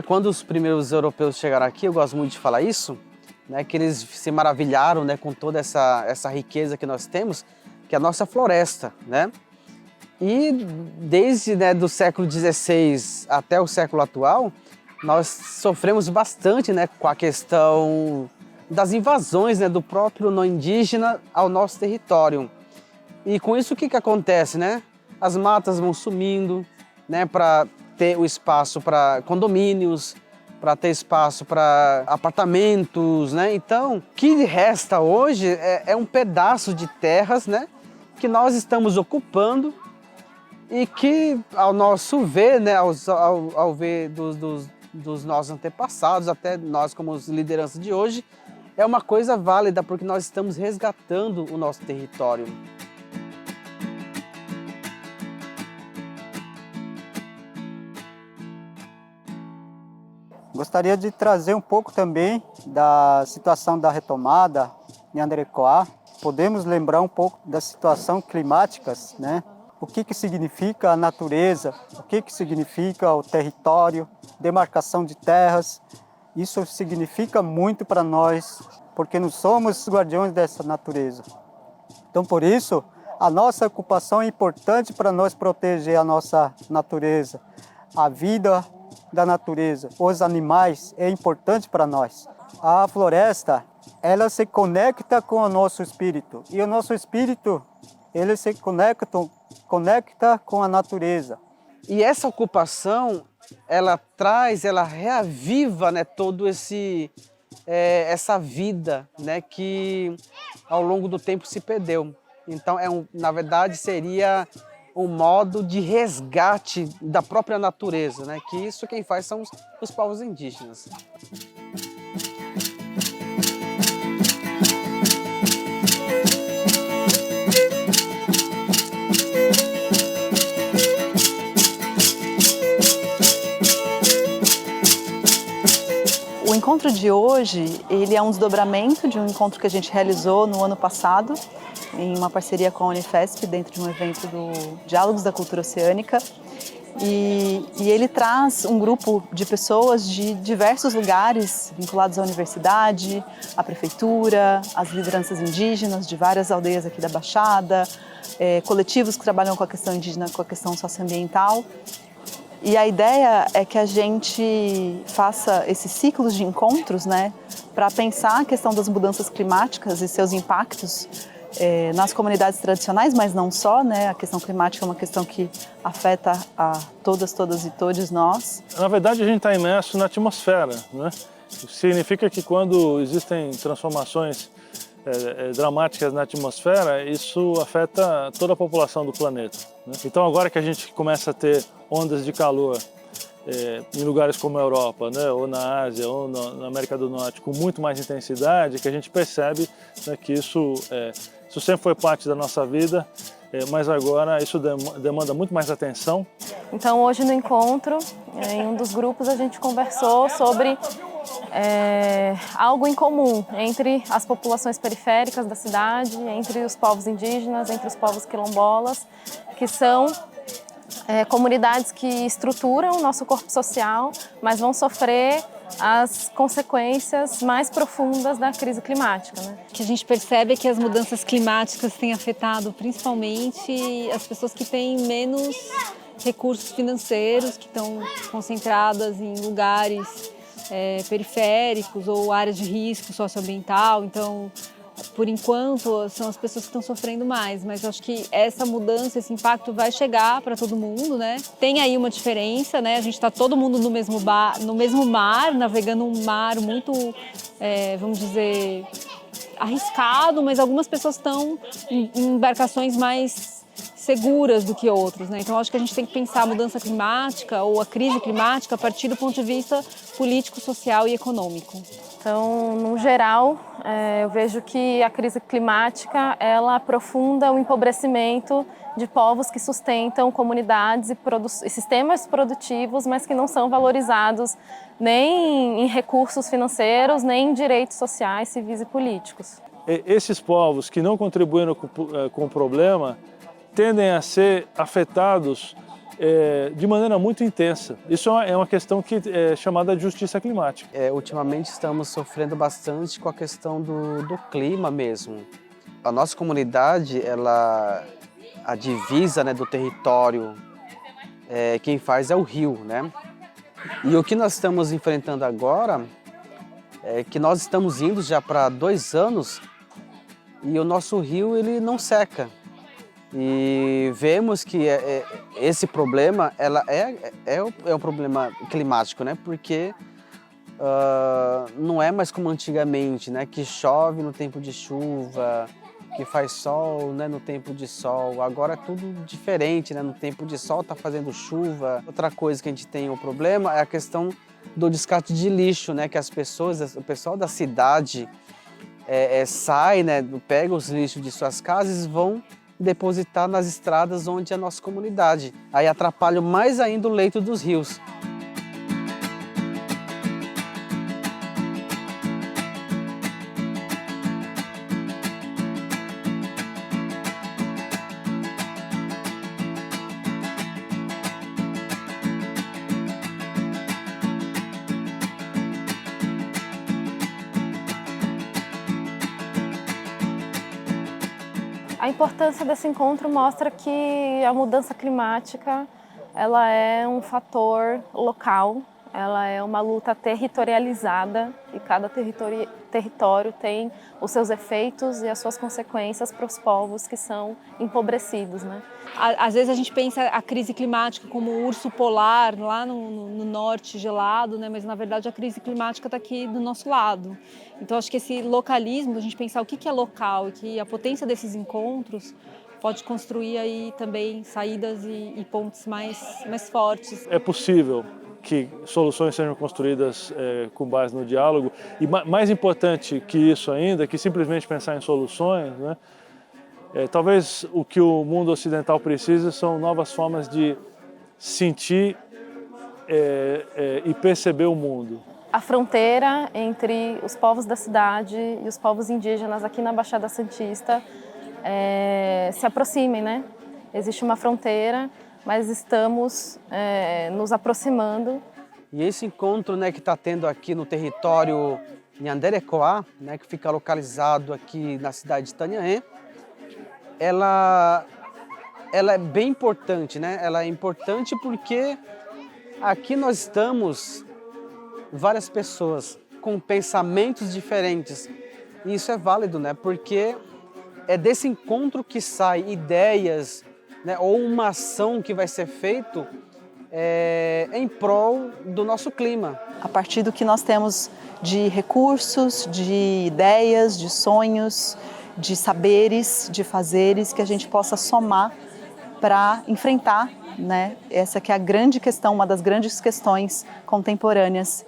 Quando os primeiros europeus chegaram aqui, eu gosto muito de falar isso, né, que eles se maravilharam, né, com toda essa riqueza que nós temos, que é a nossa floresta, né? E desde, né, do século XVI até o século atual, nós sofremos bastante, né, com a questão das invasões, né, do próprio não indígena ao nosso território. E com isso o que acontece, né? As matas vão sumindo, né, para ter o espaço para condomínios, para ter espaço para apartamentos, né? Então, o que resta hoje é um pedaço de terras, né, que nós estamos ocupando e que, ao nosso ver, né, ao ver dos nossos antepassados, até nós como lideranças de hoje, é uma coisa válida porque nós estamos resgatando o nosso território. Gostaria de trazer um pouco também da situação da retomada em Anderecoá. Podemos lembrar um pouco das situações climáticas, né? O que significa a natureza, o que significa o território, demarcação de terras. Isso significa muito para nós, porque nós somos guardiões dessa natureza. Então, por isso, a nossa ocupação é importante para nós proteger a nossa natureza, a vida da natureza, os animais, é importante para nós. A floresta, ela se conecta com o nosso espírito, e o nosso espírito, ele se conecta com a natureza. E essa ocupação, ela reaviva, né, todo essa vida, né, que ao longo do tempo se perdeu. Então, na verdade, seria um modo de resgate da própria natureza, né, que isso quem faz são os povos indígenas. O encontro de hoje, ele é um desdobramento de um encontro que a gente realizou no ano passado, em uma parceria com a Unifesp, dentro de um evento do Diálogos da Cultura Oceânica. E ele traz um grupo de pessoas de diversos lugares, vinculados à universidade, à prefeitura, às lideranças indígenas de várias aldeias aqui da Baixada, coletivos que trabalham com a questão indígena, com a questão socioambiental. E a ideia é que a gente faça esses ciclos de encontros, né, para pensar a questão das mudanças climáticas e seus impactos nas comunidades tradicionais, mas não só, né? A questão climática é uma questão que afeta a todas e todos nós. Na verdade, a gente está imerso na atmosfera, né? Isso significa que quando existem transformações dramáticas na atmosfera, isso afeta toda a população do planeta, né? Então, agora que a gente começa a ter ondas de calor em lugares como a Europa, né, ou na Ásia, ou na América do Norte, com muito mais intensidade, que a gente percebe, né, que isso sempre foi parte da nossa vida, mas agora isso demanda muito mais atenção. Então, hoje no encontro, em um dos grupos, a gente conversou sobre algo em comum entre as populações periféricas da cidade, entre os povos indígenas, entre os povos quilombolas, que são comunidades que estruturam o nosso corpo social, mas vão sofrer as consequências mais profundas da crise climática, né? O que a gente percebe é que as mudanças climáticas têm afetado principalmente as pessoas que têm menos recursos financeiros, que estão concentradas em lugares periféricos ou áreas de risco socioambiental. Então, por enquanto, são as pessoas que estão sofrendo mais, mas acho que essa mudança, esse impacto vai chegar para todo mundo, né? Tem aí uma diferença, né? A gente está todo mundo no mesmo mar, navegando um mar muito, vamos dizer, arriscado, mas algumas pessoas estão em embarcações mais seguras do que outros, né? Então, acho que a gente tem que pensar a mudança climática ou a crise climática a partir do ponto de vista político, social e econômico. Então, no geral, eu vejo que a crise climática ela aprofunda o empobrecimento de povos que sustentam comunidades e sistemas produtivos, mas que não são valorizados nem em recursos financeiros, nem em direitos sociais, civis e políticos. Esses povos que não contribuíram com o problema tendem a ser afetados de maneira muito intensa. Isso é uma questão que é chamada de justiça climática. Ultimamente estamos sofrendo bastante com a questão do clima mesmo. A nossa comunidade, a divisa, né, do território, quem faz é o rio, né? E o que nós estamos enfrentando agora é que nós estamos indo já para 2 anos e o nosso rio ele não seca. E vemos que esse problema é um problema climático, né? Porque não é mais como antigamente, né? Que chove no tempo de chuva, que faz sol, né, no tempo de sol. Agora é tudo diferente, né? No tempo de sol tá fazendo chuva. Outra coisa que a gente tem o problema é a questão do descarte de lixo, né? Que o pessoal da cidade sai, né? Pega os lixos de suas casas e vão depositar nas estradas onde é a nossa comunidade. Aí atrapalha mais ainda o leito dos rios. A importância desse encontro mostra que a mudança climática ela é um fator local, ela é uma luta territorializada e cada território tem os seus efeitos e as suas consequências para os povos que são empobrecidos, né? Às vezes a gente pensa a crise climática como o urso polar lá no norte gelado, né? Mas na verdade a crise climática está aqui do nosso lado. Então acho que esse localismo, a gente pensar o que é local e que a potência desses encontros pode construir aí também saídas e pontes mais fortes. É possível que soluções sejam construídas com base no diálogo e mais importante que isso ainda, que simplesmente pensar em soluções, né? Talvez o que o mundo ocidental precisa são novas formas de sentir e perceber o mundo. A fronteira entre os povos da cidade e os povos indígenas aqui na Baixada Santista se aproximem, né? Existe uma fronteira, mas estamos nos aproximando. E esse encontro, né, que está tendo aqui no território Nhanderecoa, né, que fica localizado aqui na cidade de Itanhaém, ela é bem importante, né? Ela é importante porque aqui nós estamos várias pessoas com pensamentos diferentes. E isso é válido, né? Porque é desse encontro que saem ideias, né? Ou uma ação que vai ser feita em prol do nosso clima. A partir do que nós temos de recursos, de ideias, de sonhos, de saberes, de fazeres, que a gente possa somar para enfrentar, né? Essa que é a grande questão, uma das grandes questões contemporâneas.